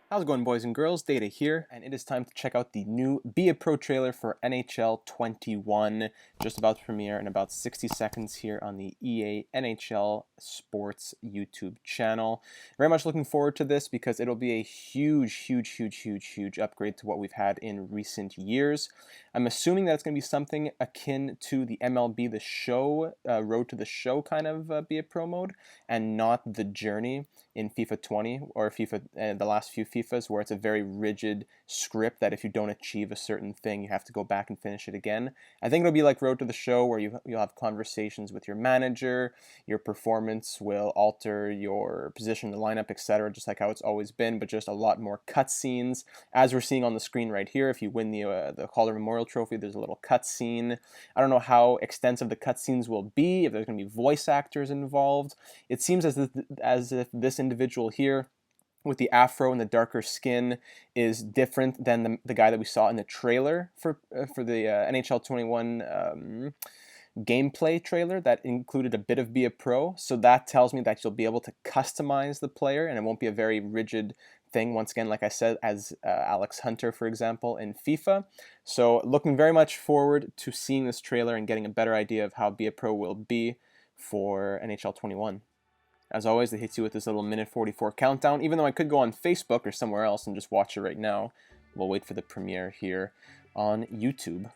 How's it going, boys and girls? Data here, and it is time to check out the new Be a Pro trailer for NHL 21. Just about to premiere in about 60 seconds here on the EA NHL Sports YouTube channel. Very much looking forward to this because it'll be a huge upgrade to what we've had in recent years. I'm assuming that it's going to be something akin to the MLB The Show, Road to the Show kind of Be a Pro mode, and not the journey in FIFA 20 or FIFA, the last few FIFAs, where it's a very rigid script that if you don't achieve a certain thing, you have to go back and finish it again. I think it'll be like Road to the Show, where you'll have conversations with your manager, your performance will alter your position in the lineup, etc., just like how it's always been, but just a lot more cutscenes, as we're seeing on the screen right here. If you win the Calder Memorial Trophy, there's a little cutscene. I don't know how extensive the cutscenes will be, if there's going to be voice actors involved. It seems as if this individual here with the afro and the darker skin is different than the guy that we saw in the trailer for the NHL 21 gameplay trailer that included a bit of Be a Pro. So that tells me that you'll be able to customize the player and it won't be a very rigid thing, once again, like I said, as Alex Hunter, for example, in FIFA. So looking very much forward to seeing this trailer and getting a better idea of how Be a Pro will be for NHL 21. As always, it hits you with this little minute 44 countdown. Even though I could go on Facebook or somewhere else and just watch it right now, we'll wait for the premiere here on YouTube.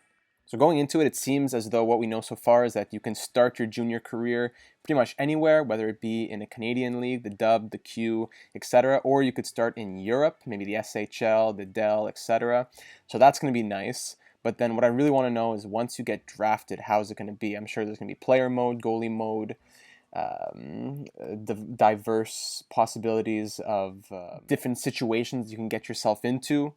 So going into it, it seems as though what we know so far is that you can start your junior career pretty much anywhere, whether it be in a Canadian league, the Dub, the Q, etc., or you could start in Europe, maybe the SHL, the Dell, etc. So that's going to be nice. But then what I really want to know is once you get drafted, how's it going to be? I'm sure there's going to be player mode, goalie mode, the diverse possibilities of different situations you can get yourself into.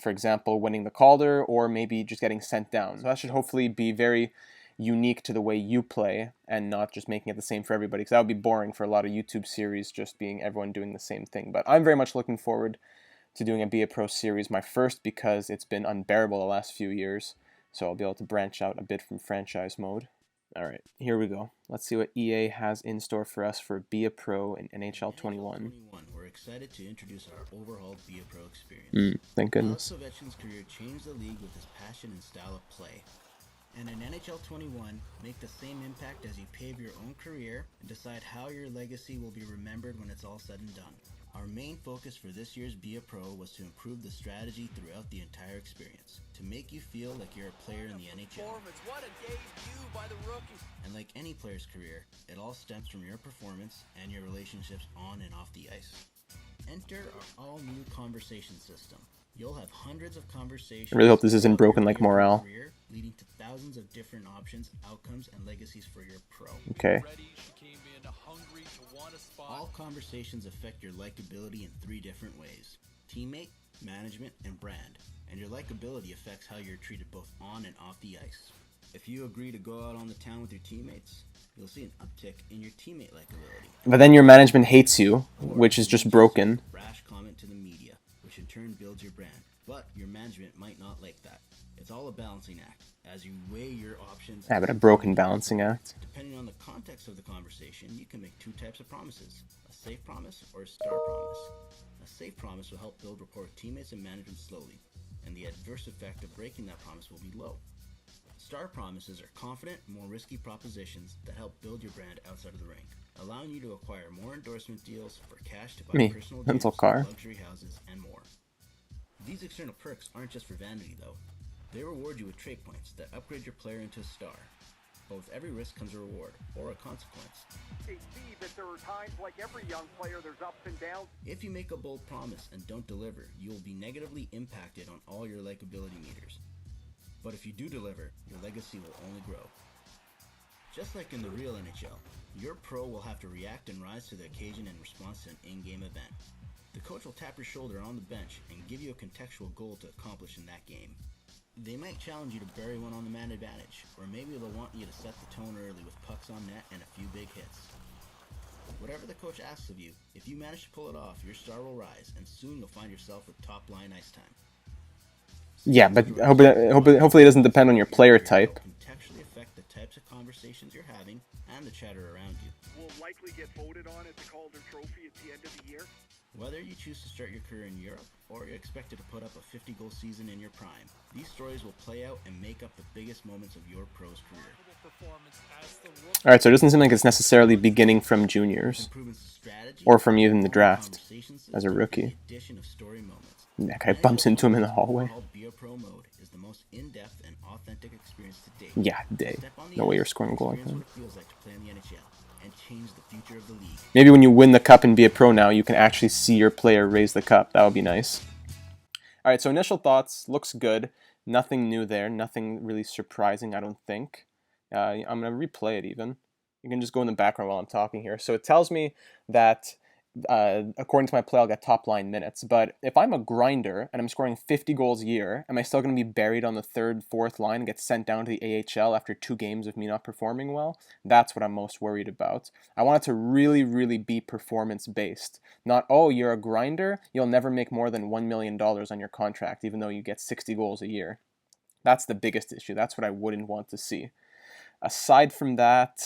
For example, winning the Calder, or maybe just getting sent down. So that should hopefully be very unique to the way you play and not just making it the same for everybody, because that would be boring for a lot of YouTube series, just being everyone doing the same thing. But I'm very much looking forward to doing a Be a Pro series, my first, because it's been unbearable the last few years. So I'll be able to branch out a bit from franchise mode. Alright, here we go. Let's see what EA has in store for us for Be a Pro in NHL 21. We're excited to introduce our overhauled Be a Pro experience. Thank goodness. Alex Ovechkin's career changed the league with his passion and style of play. And in NHL 21, make the same impact as you pave your own career and decide how your legacy will be remembered when it's all said and done. Our main focus for this year's Be a Pro was to improve the strategy throughout the entire experience, to make you feel like you're a player in the NHL. What a debut by the rookie. And like any player's career, it all stems from your performance and your relationships on and off the ice. Enter our all-new conversation system. You'll have hundreds of conversations. I really hope this isn't broken like Morale. Career, leading to thousands of different options, outcomes, and legacies for your pro. Okay. All conversations affect your likability in 3 different ways: teammate, management, and brand. And your likability affects how you're treated both on and off the ice. If you agree to go out on the town with your teammates, you'll see an uptick in your teammate likability. But then your management hates you, which is just broken. Brash comment to the media, which in turn builds your brand. But your management might not like that. It's all a balancing act, as you weigh your options. Yeah, but a broken balancing act. Depending on the context of the conversation, you can make 2 types of promises: a safe promise or a star promise. A safe promise will help build rapport with teammates and management slowly, and the adverse effect of breaking that promise will be low. Star promises are confident, more risky propositions that help build your brand outside of the ring, allowing you to acquire more endorsement deals for cash to buy personal rental gyms, car, luxury houses, and more. These external perks aren't just for vanity, though. They reward you with trait points that upgrade your player into a star. But with every risk comes a reward, or a consequence. They see that there are times, like every young player, there's ups and downs. If you make a bold promise and don't deliver, you will be negatively impacted on all your likability meters. But if you do deliver, your legacy will only grow. Just like in the real NHL, your pro will have to react and rise to the occasion in response to an in-game event. The coach will tap your shoulder on the bench and give you a contextual goal to accomplish in that game. They might challenge you to bury one on the man advantage, or maybe they'll want you to set the tone early with pucks on net and a few big hits. Whatever the coach asks of you, if you manage to pull it off, your star will rise, and soon you'll find yourself with top-line ice time. Yeah, but hopefully it doesn't depend on your player type. Contextually affect the types of conversations you're having and the chatter around you. Will likely get voted on at the Calder Trophy at the end of the year. Whether you choose to start your career in Europe or you're expected to put up a 50-goal season in your prime, these stories will play out and make up the biggest moments of your pro's career. All right, so it doesn't seem like it's necessarily beginning from juniors Improvements to strategy, or from even the overhaul draft conversation as a system, and rookie. the addition of story moments. That guy bumps into him in the hallway. Overhaul Be a Pro mode is the most in-depth and authentic experience to date. Yeah, day. Step on the No way you're ice, scoring a goal like experience that. what it feels like to play in the NHL and change the future of the league. Maybe when you win the cup and be a pro now, you can actually see your player raise the cup. That would be nice. All right, so initial thoughts, looks good. Nothing new there, nothing really surprising, I don't think. I'm going to replay it even. You can just go in the background while I'm talking here. So it tells me that according to my play, I'll get top line minutes. But if I'm a grinder and I'm scoring 50 goals a year, am I still going to be buried on the third, fourth line and get sent down to the AHL after 2 games of me not performing well? That's what I'm most worried about. I want it to really, really be performance based. Not, oh, you're a grinder, you'll never make more than $1 million on your contract, even though you get 60 goals a year. That's the biggest issue. That's what I wouldn't want to see. Aside from that,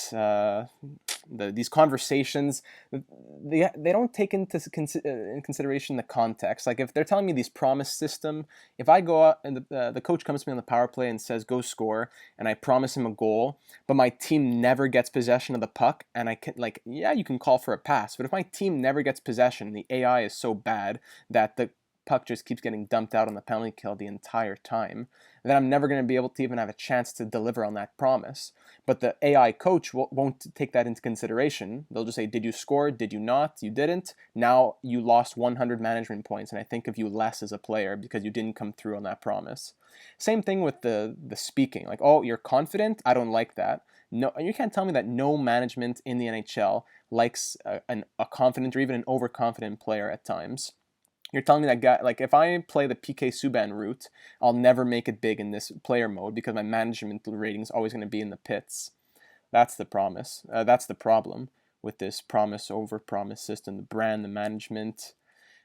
these conversations, they don't take into in consideration the context. Like if they're telling me these promise system, if I go out and the coach comes to me on the power play and says go score, and I promise him a goal, but my team never gets possession of the puck, and I can yeah, you can call for a pass, but if my team never gets possession, the AI is so bad that the puck just keeps getting dumped out on the penalty kill the entire time, then I'm never going to be able to even have a chance to deliver on that promise. But the AI coach won't take that into consideration. They'll just say, did you score? Did you not? You didn't. Now you lost 100 management points, and I think of you less as a player because you didn't come through on that promise. Same thing with the speaking. Like, oh, you're confident? I don't like that. No, you can't tell me that no management in the NHL likes a confident or even an overconfident player at times. You're telling me that guy, like if I play the PK Subban route, I'll never make it big in this player mode because my management rating is always going to be in the pits. That's the promise. That's the problem with this promise over promise system. The brand, the management.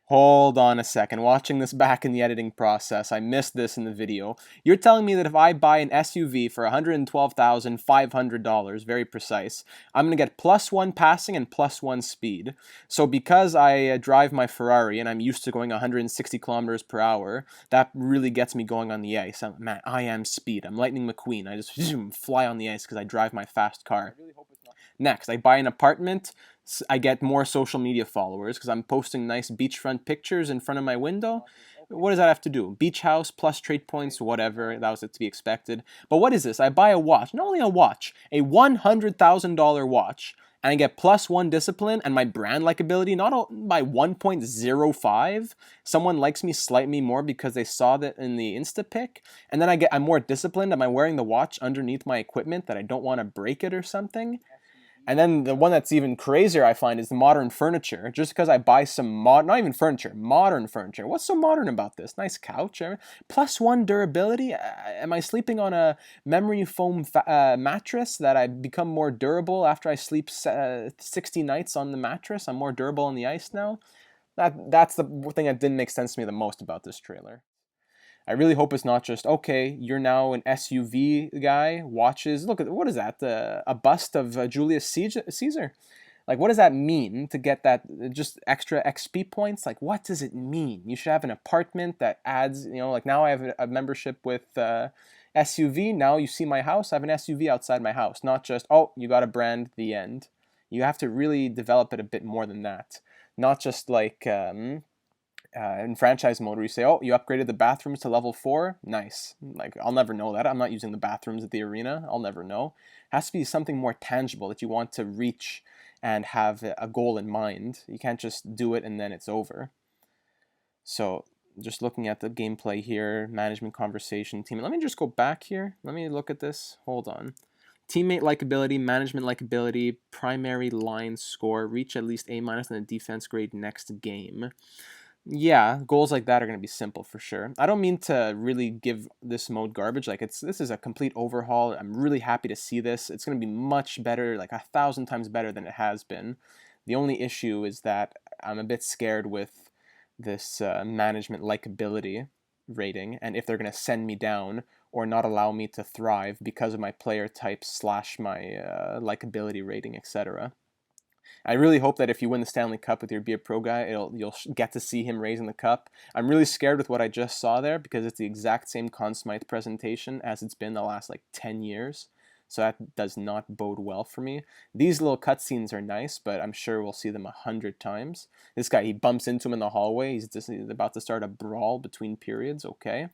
Hold on a second. Watching this back in the editing process, I missed this in the video. You're telling me that if I buy an SUV for $112,500, very precise, I'm going to get +1 passing and +1 speed. So because I drive my Ferrari and I'm used to going 160 kilometers per hour, that really gets me going on the ice. Man, I am speed. I'm Lightning McQueen. I just fly on the ice because I drive my fast car. Next, I buy an apartment. I get more social media followers because I'm posting nice beachfront pictures in front of my window. What does that have to do? Beach house plus trade points, whatever. That was to be expected. But what is this? I buy a watch. Not only a watch, a $100,000 watch. And I get +1 discipline and my brand likability not by 1.05. Someone likes me slightly more because they saw that in the Insta pic. And then I'm more disciplined. Am I wearing the watch underneath my equipment that I don't want to break it or something? And then the one that's even crazier I find is the modern furniture. Just because I buy some not even furniture, modern furniture. What's so modern about this? Nice couch. +1 durability. Am I sleeping on a memory foam mattress that I become more durable after I sleep 60 nights on the mattress? I'm more durable on the ice now. That's the thing that didn't make sense to me the most about this trailer. I really hope it's not just, okay, you're now an SUV guy, watches, look at, what is that, a bust of Julius Caesar? Like, what does that mean to get that just extra XP points? Like, what does it mean? You should have an apartment that adds, like now I have a membership with SUV, now you see my house, I have an SUV outside my house, not just, oh, you got a brand, the end. You have to really develop it a bit more than that. Not just like, in franchise mode where you say, oh, you upgraded the bathrooms to level 4, nice. Like, I'll never know that. I'm not using the bathrooms at the arena. I'll never know. It has to be something more tangible that you want to reach and have a goal in mind. You can't just do it and then it's over. So just looking at the gameplay here, management conversation, team. Let me just go back here. Let me look at this. Hold on. Teammate likability, management likability, primary line score, reach at least A- in the defense grade next game. Yeah, goals like that are going to be simple for sure. I don't mean to really give this mode garbage. Like this is a complete overhaul. I'm really happy to see this. It's going to be much better, like 1,000 times better than it has been. The only issue is that I'm a bit scared with this management likability rating, and if they're going to send me down or not allow me to thrive because of my player type / my likability rating, etc. I really hope that if you win the Stanley Cup with your Be a Pro guy, you'll get to see him raising the cup. I'm really scared with what I just saw there because it's the exact same Conn Smythe presentation as it's been the last like 10 years. So that does not bode well for me. These little cutscenes are nice, but I'm sure we'll see them 100 times. This guy, he bumps into him in the hallway. He's about to start a brawl between periods. Okay.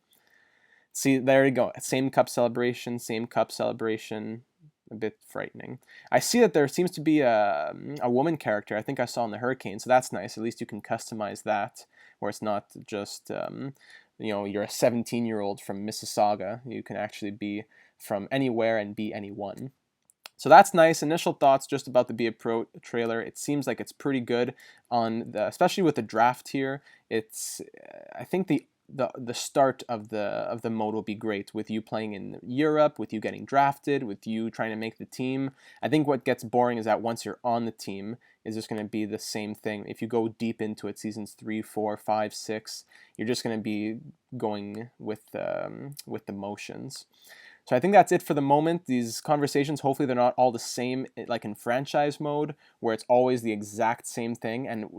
See, there you go. Same cup celebration, same cup celebration. A bit frightening. I see that there seems to be a woman character. I think I saw in the Hurricane, so that's nice. At least you can customize that, where it's not just you're a 17-year-old from Mississauga. You can actually be from anywhere and be anyone. So that's nice. Initial thoughts just about the Be a Pro trailer. It seems like it's pretty good especially with the draft here. I think the start of the mode will be great with you playing in Europe, with you getting drafted, with you trying to make the team. I think what gets boring is that once you're on the team, is just going to be the same thing. If you go deep into it, seasons 3, 4, 5, 6, you're just going to be going with the motions. So I think that's it for the moment. These conversations, hopefully they're not all the same, like in franchise mode, where it's always the exact same thing. And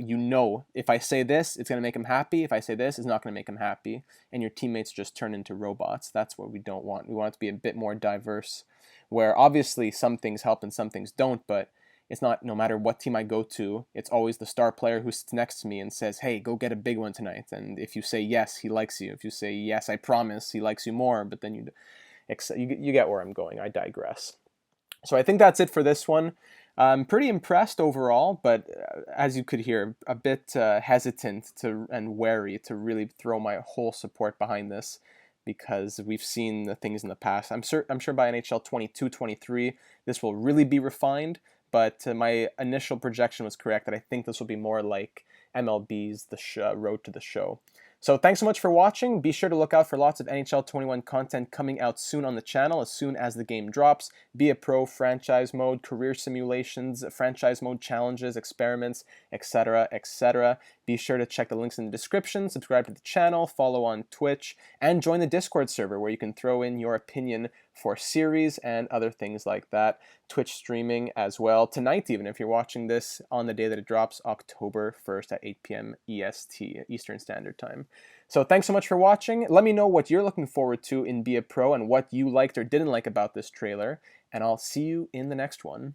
if I say this, it's going to make him happy. If I say this, it's not going to make him happy. And your teammates just turn into robots. That's what we don't want. We want it to be a bit more diverse, where obviously some things help and some things don't, but it's not, no matter what team I go to, it's always the star player who sits next to me and says, hey, go get a big one tonight. And if you say yes, he likes you. If you say yes, I promise, he likes you more, but then you get where I'm going. I digress. So I think that's it for this one. I'm pretty impressed overall, but as you could hear, a bit hesitant and wary to really throw my whole support behind this because we've seen the things in the past. I'm sure by NHL 22-23, this will really be refined, but my initial projection was correct that I think this will be more like MLB's Road to the Show. So thanks so much for watching. Be sure to look out for lots of NHL 21 content coming out soon on the channel as soon as the game drops. Be a Pro, franchise mode, career simulations, franchise mode challenges, experiments, etc., etc. Be sure to check the links in the description, subscribe to the channel, follow on Twitch, and join the Discord server where you can throw in your opinion for series and other things like that. Twitch streaming as well tonight, even if you're watching this on the day that it drops, October 1st at 8 p.m. EST, Eastern Standard Time. So thanks so much for watching. Let me know what you're looking forward to in Be a Pro and what you liked or didn't like about this trailer, and I'll see you in the next one.